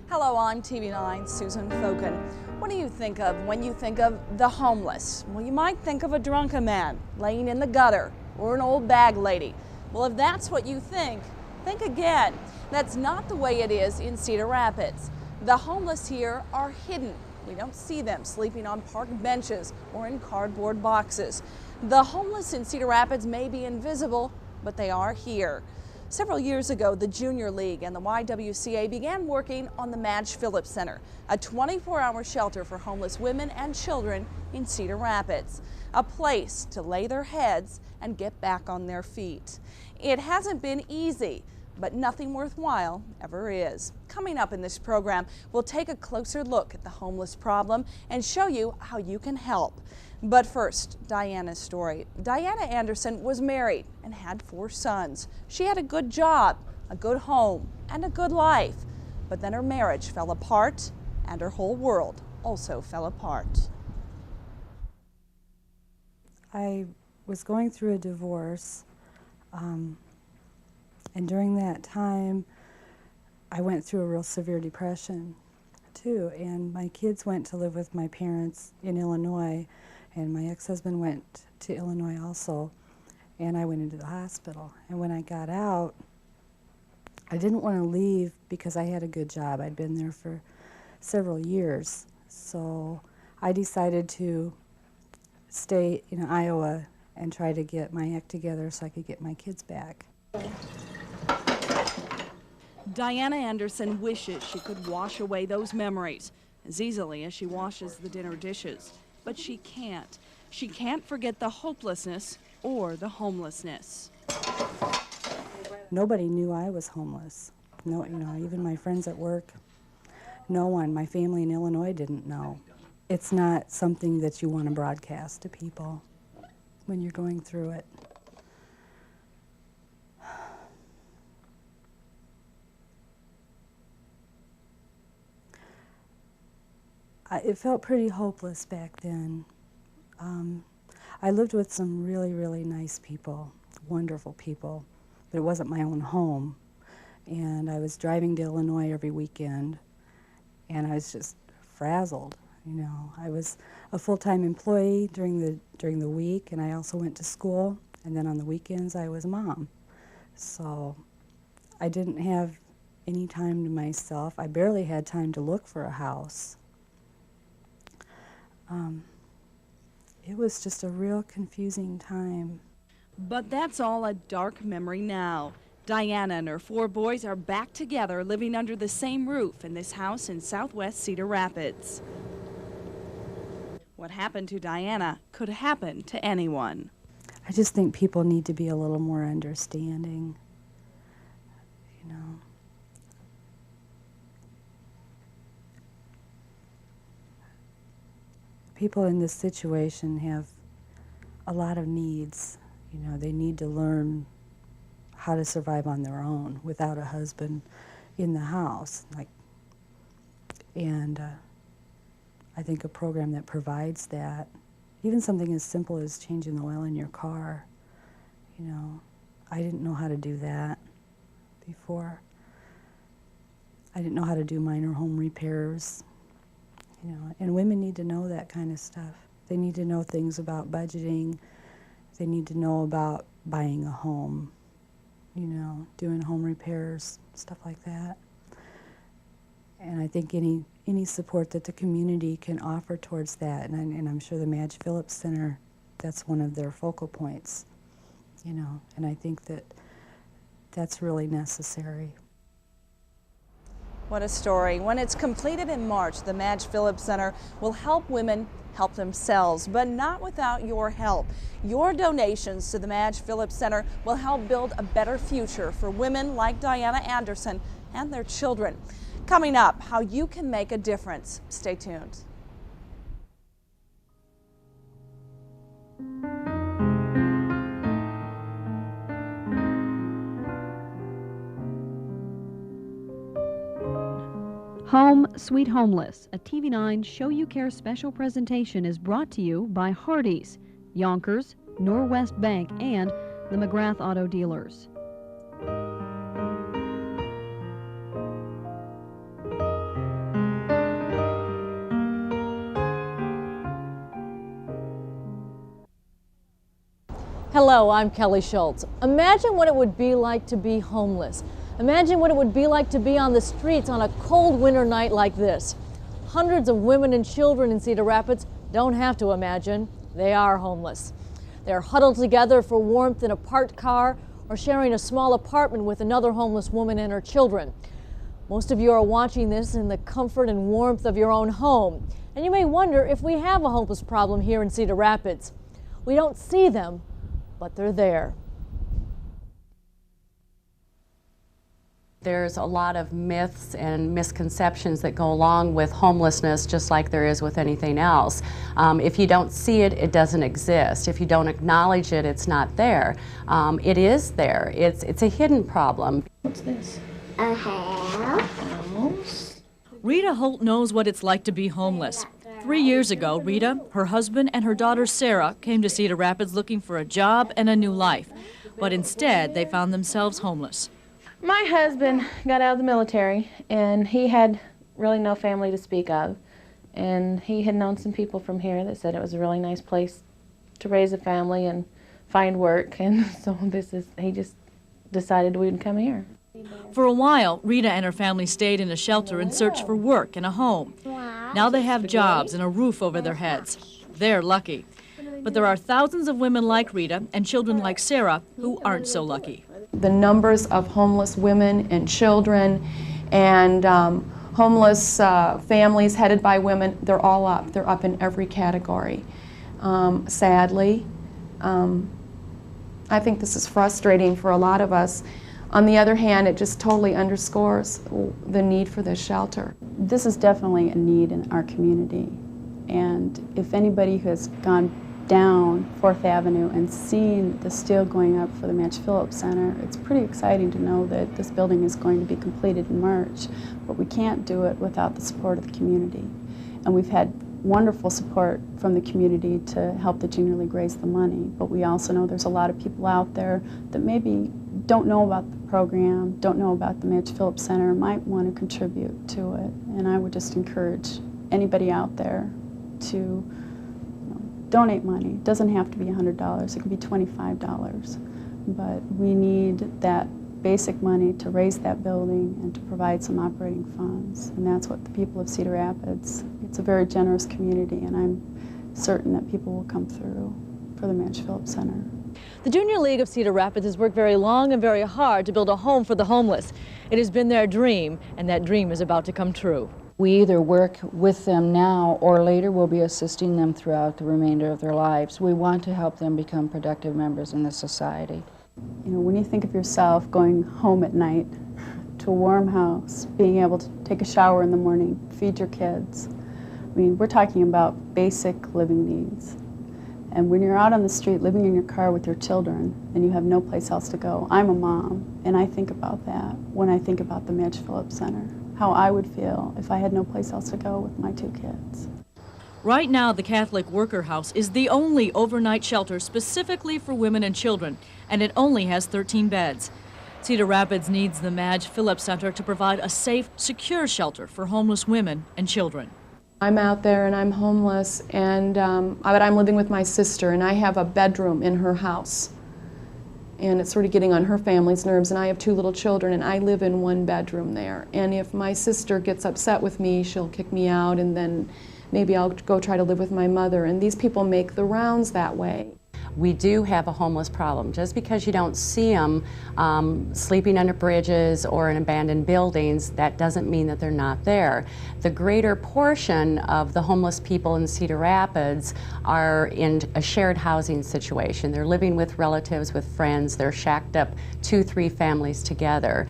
Hello, I'm TV9's Susan Foken. What do you think of when you think of the homeless? Well, you might think of a drunken man laying in the gutter or an old bag lady. Well, if that's what you think again. That's not the way it is in Cedar Rapids. The homeless here are hidden. We don't see them sleeping on park benches or in cardboard boxes. The homeless in Cedar Rapids may be invisible, but they are here. Several years ago, the Junior League and the YWCA began working on the Madge Phillips Center, a 24-hour shelter for homeless women and children in Cedar Rapids, a place to lay their heads and get back on their feet. It hasn't been easy, but nothing worthwhile ever is. Coming up in this program, we'll take a closer look at the homeless problem and show you how you can help. But first, Diana's story. Diana Anderson was married and had 4 sons. She had a good job, a good home, and a good life. But then her marriage fell apart, and her whole world also fell apart. I was going through a divorce, and during that time, I went through a real severe depression, too. And my kids went to live with my parents in Illinois, and my ex-husband went to Illinois also, and I went into the hospital. And when I got out, I didn't want to leave because I had a good job. I'd been there for several years. So I decided to stay in Iowa and try to get my act together so I could get my kids back. Diana Anderson wishes she could wash away those memories as easily as she washes the dinner dishes. But she can't. She can't forget the hopelessness or the homelessness. Nobody knew I was homeless. No, even my friends at work, no one. My family in Illinois didn't know. It's not something that you want to broadcast to people when you're going through it. It felt pretty hopeless back then. I lived with some really, really nice people, wonderful people, but it wasn't my own home. And I was driving to Illinois every weekend, and I was just frazzled. I was a full-time employee during the week, and I also went to school, and then on the weekends I was a mom. So I didn't have any time to myself. I barely had time to look for a house. It was just a real confusing time. But that's all a dark memory now. Diana and her 4 boys are back together, living under the same roof in this house in southwest Cedar Rapids. What happened to Diana could happen to anyone. I just think people need to be a little more understanding, People in this situation have a lot of needs. They need to learn how to survive on their own without a husband in the house. And I think a program that provides that, even something as simple as changing the oil in your car, I didn't know how to do that before. I didn't know how to do minor home repairs. And women need to know that kind of stuff. They need to know things about budgeting. They need to know about buying a home, doing home repairs, stuff like that. And I think any support that the community can offer towards that, and I'm sure the Madge Phillips Center, that's one of their focal points, and I think that's really necessary. What a story. When it's completed in March, the Madge Phillips Center will help women help themselves, but not without your help. Your donations to the Madge Phillips Center will help build a better future for women like Diana Anderson and their children. Coming up, how you can make a difference. Stay tuned. Home Sweet Homeless, a TV9 Show You Care special presentation is brought to you by Hardee's, Yonkers, Norwest Bank, and the McGrath Auto Dealers. Hello, I'm Kelly Schultz. Imagine what it would be like to be homeless. Imagine what it would be like to be on the streets on a cold winter night like this. Hundreds of women and children in Cedar Rapids don't have to imagine. They are homeless. They're huddled together for warmth in a parked car or sharing a small apartment with another homeless woman and her children. Most of you are watching this in the comfort and warmth of your own home. And you may wonder if we have a homeless problem here in Cedar Rapids. We don't see them, but they're there. There's a lot of myths and misconceptions that go along with homelessness, just like there is with anything else. If you don't see it, it doesn't exist. If you don't acknowledge it, it's not there. It is there. It's a hidden problem. What's this? A house. Rita Holt knows what it's like to be homeless. 3 years ago, Rita, her husband, and her daughter Sarah came to Cedar Rapids looking for a job and a new life. But instead, they found themselves homeless. My husband got out of the military, and he had really no family to speak of. And he had known some people from here that said it was a really nice place to raise a family and find work. And so he just decided we would come here. For a while, Rita and her family stayed in a shelter in search for work and a home. Now they have jobs and a roof over their heads. They're lucky. But there are thousands of women like Rita and children like Sarah who aren't so lucky. The numbers of homeless women and children and homeless families headed by women, they're all up. They're up in every category. Sadly, I think this is frustrating for a lot of us. On the other hand, it just totally underscores the need for this shelter. This is definitely a need in our community, and if anybody who has gone down 4th Avenue and seen the steel going up for the Match Phillips Center, it's pretty exciting to know that this building is going to be completed in March, but we can't do it without the support of the community. And we've had wonderful support from the community to help the Junior League raise the money, but we also know there's a lot of people out there that maybe don't know about the program, don't know about the Match Phillips Center, might want to contribute to it. And I would just encourage anybody out there to donate money. It doesn't have to be $100, it could be $25, but we need that basic money to raise that building and to provide some operating funds, and that's what the people of Cedar Rapids, it's a very generous community, and I'm certain that people will come through for the Match Phillips Center. The Junior League of Cedar Rapids has worked very long and very hard to build a home for the homeless. It has been their dream, and that dream is about to come true. We either work with them now or later we'll be assisting them throughout the remainder of their lives. We want to help them become productive members in the society. You know, when you think of yourself going home at night to a warm house, being able to take a shower in the morning, feed your kids, I mean, we're talking about basic living needs. And when you're out on the street living in your car with your children and you have no place else to go, I'm a mom, and I think about that when I think about the Match Phillips Center, how I would feel if I had no place else to go with my 2 kids. Right now, the Catholic Worker House is the only overnight shelter specifically for women and children, and it only has 13 beds. Cedar Rapids needs the Madge Phillips Center to provide a safe, secure shelter for homeless women and children. I'm out there and I'm homeless, and but I'm living with my sister, and I have a bedroom in her house. And it's sort of getting on her family's nerves, and I have 2 little children, and I live in 1 bedroom there. And if my sister gets upset with me, she'll kick me out, and then maybe I'll go try to live with my mother. And these people make the rounds that way. We do have a homeless problem. Just because you don't see them sleeping under bridges or in abandoned buildings, that doesn't mean that they're not there. The greater portion of the homeless people in Cedar Rapids are in a shared housing situation. They're living with relatives, with friends. They're shacked up 2-3 families together.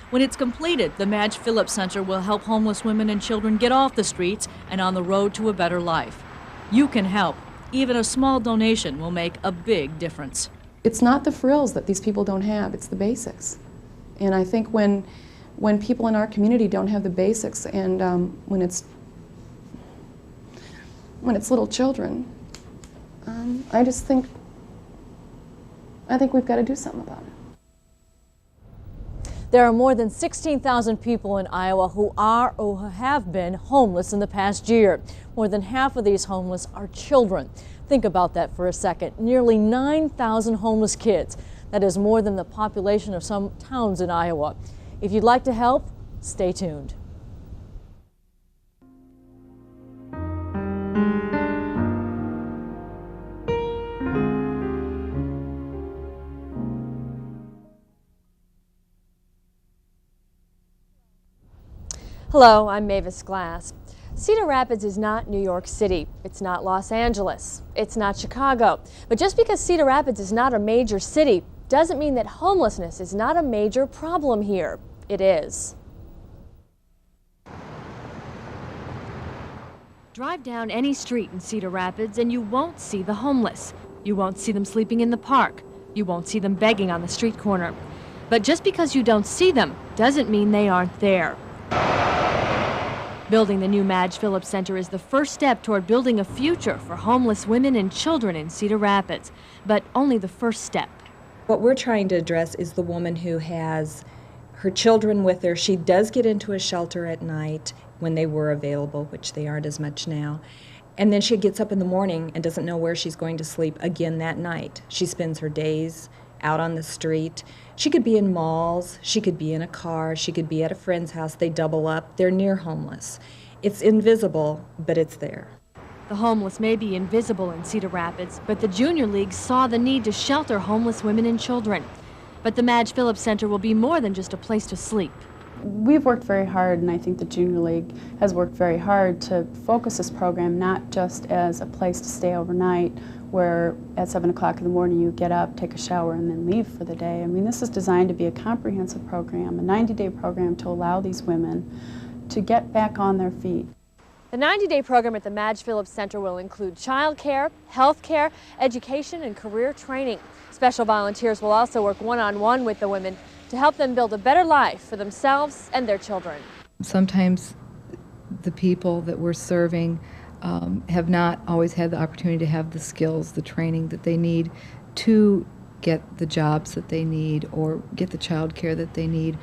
When it's completed, the Madge Phillips Center will help homeless women and children get off the streets and on the road to a better life. You can help. Even a small donation will make a big difference. It's not the frills that these people don't have, it's the basics. And I think when people in our community don't have the basics, and when it's little children, I think we've got to do something about it. There are more than 16,000 people in Iowa who are or have been homeless in the past year. More than half of these homeless are children. Think about that for a second. Nearly 9,000 homeless kids. That is more than the population of some towns in Iowa. If you'd like to help, stay tuned. Hello, I'm Mavis Glass. Cedar Rapids is not New York City. It's not Los Angeles. It's not Chicago. But just because Cedar Rapids is not a major city doesn't mean that homelessness is not a major problem here. It is. Drive down any street in Cedar Rapids and you won't see the homeless. You won't see them sleeping in the park. You won't see them begging on the street corner. But just because you don't see them doesn't mean they aren't there. Building the new Madge Phillips Center is the first step toward building a future for homeless women and children in Cedar Rapids, but only the first step. What we're trying to address is the woman who has her children with her. She does get into a shelter at night when they were available, which they aren't as much now. And then she gets up in the morning and doesn't know where she's going to sleep again that night. She spends her days out on the street. She could be in malls, she could be in a car, she could be at a friend's house. They double up. They're near homeless. It's invisible, but it's there. The homeless may be invisible in Cedar Rapids, but the Junior League saw the need to shelter homeless women and children. But the Madge Phillips Center will be more than just a place to sleep. We've worked very hard, and I think the Junior League has worked very hard to focus this program not just as a place to stay overnight, where at 7 o'clock in the morning you get up, take a shower, and then leave for the day. I mean, this is designed to be a comprehensive program, a 90-day program to allow these women to get back on their feet. The 90-day program at the Madge Phillips Center will include child care, health care, education, and career training. Special volunteers will also work one-on-one with the women to help them build a better life for themselves and their children. Sometimes the people that we're serving have not always had the opportunity to have the skills, the training that they need to get the jobs that they need or get the child care that they need,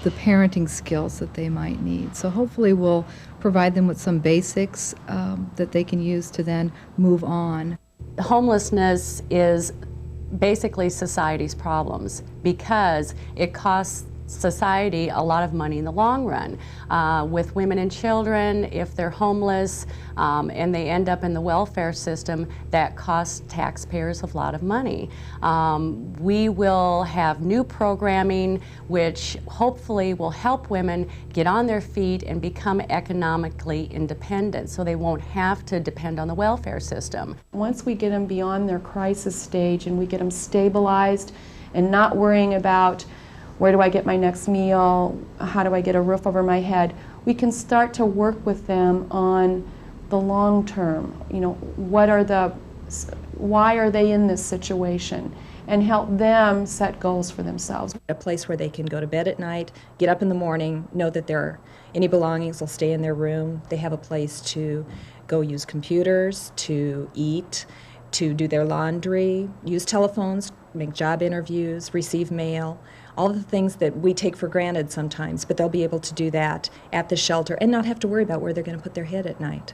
the parenting skills that they might need. So hopefully we'll provide them with some basics that they can use to then move on. Homelessness is basically society's problems because it costs society a lot of money in the long run. With women and children, if they're homeless and they end up in the welfare system, that costs taxpayers a lot of money. We will have new programming which hopefully will help women get on their feet and become economically independent so they won't have to depend on the welfare system. Once we get them beyond their crisis stage and we get them stabilized and not worrying about where do I get my next meal, how do I get a roof over my head, we can start to work with them on the long term. You know, why are they in this situation? And help them set goals for themselves. A place where they can go to bed at night, get up in the morning, know that any belongings will stay in their room. They have a place to go use computers, to eat, to do their laundry, use telephones, make job interviews, receive mail. All the things that we take for granted sometimes, but they'll be able to do that at the shelter and not have to worry about where they're going to put their head at night.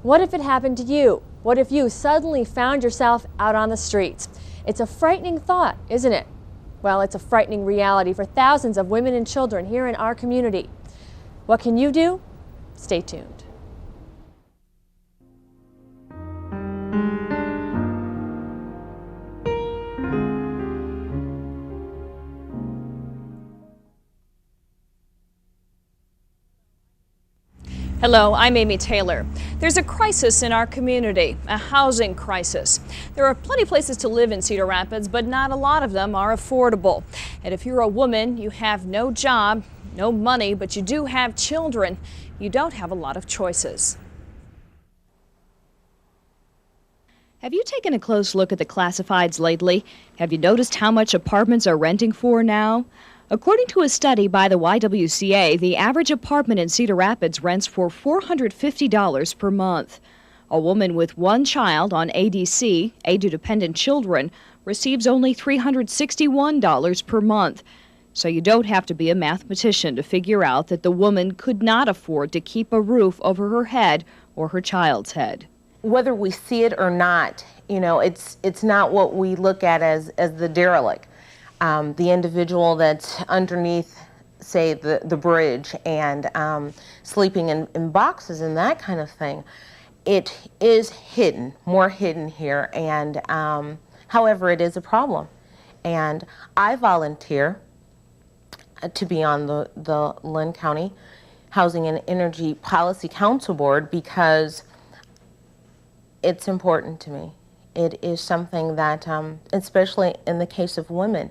What if it happened to you? What if you suddenly found yourself out on the streets? It's a frightening thought, isn't it? Well, it's a frightening reality for thousands of women and children here in our community. What can you do? Stay tuned. Hello, I'm Amy Taylor. There's a crisis in our community, a housing crisis. There are plenty of places to live in Cedar Rapids, but not a lot of them are affordable. And if you're a woman, you have no job, no money, but you do have children, you don't have a lot of choices. Have you taken a close look at the classifieds lately? Have you noticed how much apartments are renting for now? According to a study by the YWCA, the average apartment in Cedar Rapids rents for $450 per month. A woman with one child on ADC, aid-to-dependent children, receives only $361 per month. So you don't have to be a mathematician to figure out that the woman could not afford to keep a roof over her head or her child's head. whether we see it or not, you know, it's not what we look at as the derelict. The individual that's underneath, say, the bridge and sleeping in boxes and that kind of thing. It is hidden, more hidden here, and however, it is a problem. And I volunteer to be on the Lynn County Housing and Energy Policy Council Board because it's important to me. It is something that, especially in the case of women.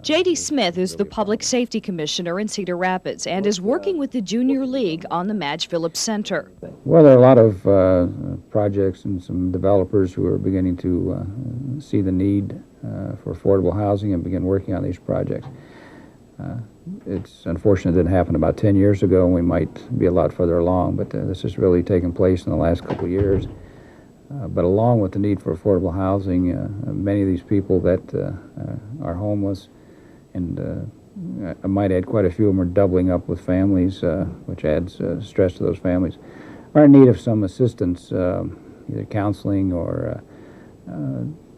J.D. Smith is the Public Safety Commissioner in Cedar Rapids and is working with the Junior League on the Madge Phillips Center. Well, there are a lot of projects and some developers who are beginning to see the need for affordable housing and begin working on these projects. It's unfortunate it didn't happen about 10 years ago, and we might be a lot further along, but this has really taken place in the last couple of years. But along with the need for affordable housing, many of these people that are homeless, and I might add quite a few of them are doubling up with families, which adds stress to those families, are in need of some assistance, either counseling or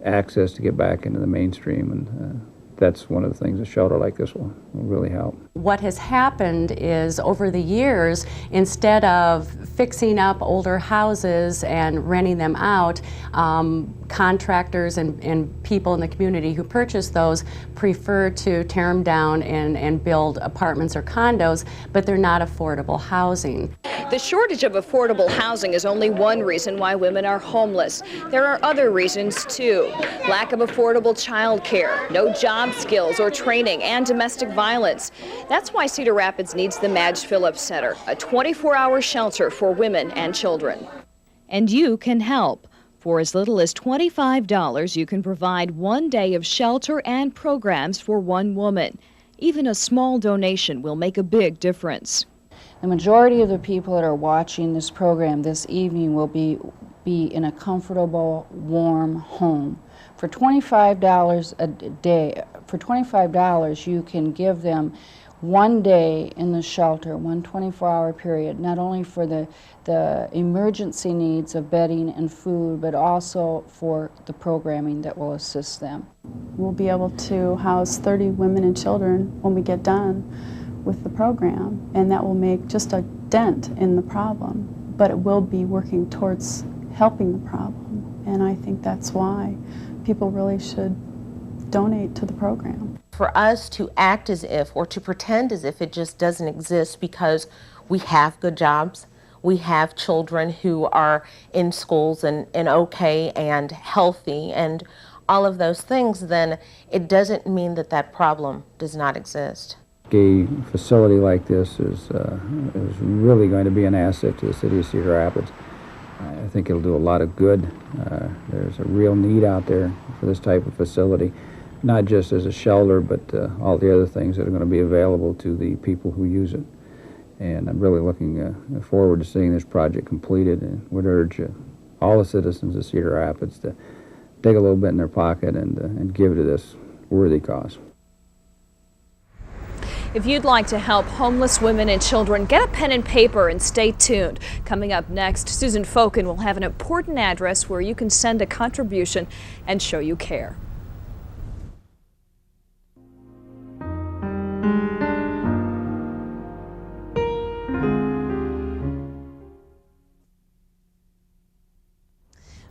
access to get back into the mainstream. And that's one of the things a shelter like this will really help. What has happened is over the years, instead of fixing up older houses and renting them out, contractors and people in the community who purchase those prefer to tear them down and build apartments or condos, but they're not affordable housing. The shortage of affordable housing is only one reason why women are homeless. There are other reasons too. Lack of affordable child care, no job skills or training, and domestic violence. That's why Cedar Rapids needs the Madge Phillips Center, a 24-hour shelter for women and children. And you can help. For as little as $25, you can provide 1 day of shelter and programs for one woman. Even a small donation will make a big difference. The majority of the people that are watching this program this evening will be in a comfortable, warm home. For $25 a day, for $25 you can give them 1 day in the shelter, one 24-hour period, not only for the emergency needs of bedding and food, but also for the programming that will assist them. We'll be able to house 30 women and children when we get done with the program, and that will make just a dent in the problem, but it will be working towards helping the problem, and I think that's why people really should donate to the program. For us to act as if, or to pretend as if it just doesn't exist because we have good jobs, we have children who are in schools and okay and healthy and all of those things, then it doesn't mean that that problem does not exist. A facility like this is really going to be an asset to the city of Cedar Rapids. I think it'll do a lot of good. There's a real need out there for this type of facility, not just as a shelter, but all the other things that are going to be available to the people who use it. And I'm really looking forward to seeing this project completed, and would urge all the citizens of Cedar Rapids to dig a little bit in their pocket and give to this worthy cause. If you'd like to help homeless women and children, get a pen and paper and stay tuned. Coming up next, Susan Foken will have an important address where you can send a contribution and show you care.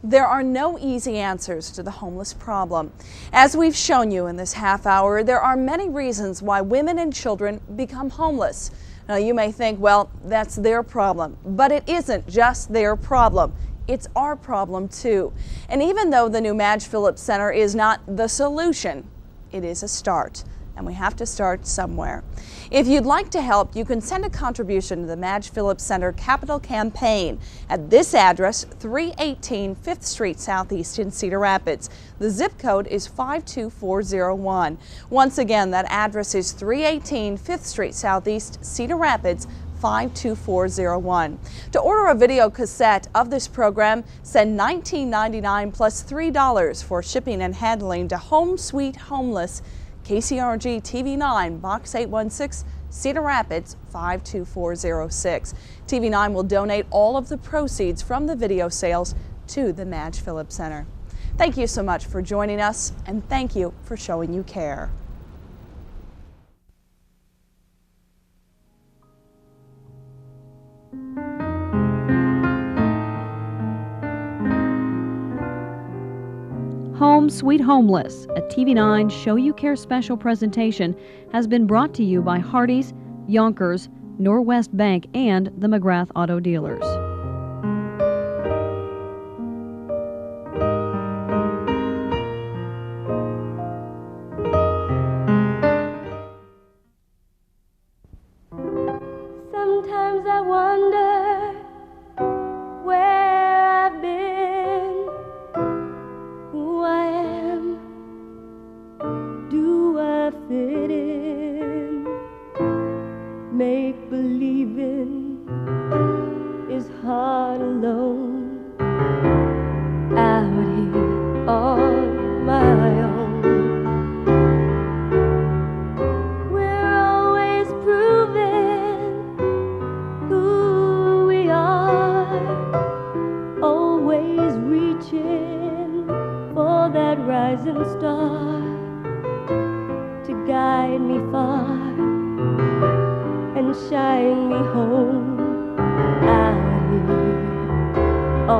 There are no easy answers to the homeless problem. As we've shown you in this half hour, there are many reasons why women and children become homeless. Now you may think, well, that's their problem, but it isn't just their problem. It's our problem too. And even though the new Madge Phillips Center is not the solution, it is a start. And we have to start somewhere. If you'd like to help, you can send a contribution to the Madge Phillips Center Capital Campaign at this address, 318 5th Street Southeast in Cedar Rapids. The zip code is 52401. Once again, that address is 318 5th Street Southeast, Cedar Rapids, 52401. To order a video cassette of this program, send $19.99 plus $3 for shipping and handling to Home Sweet Homeless, KCRG-TV9, Box 816, Cedar Rapids, 52406. TV9 will donate all of the proceeds from the video sales to the Madge Phillips Center. Thank you so much for joining us, and thank you for showing you care. Home Sweet Homeless, a TV9 Show You Care special presentation, has been brought to you by Hardee's, Yonkers, Norwest Bank, and the McGrath Auto Dealers. Sometimes I wonder where I've been, who I am, do I fit in? Make believing is hard alone, out here on my own. We're always proving who we are, always reaching for that rising star to guide me far and shine me home, out here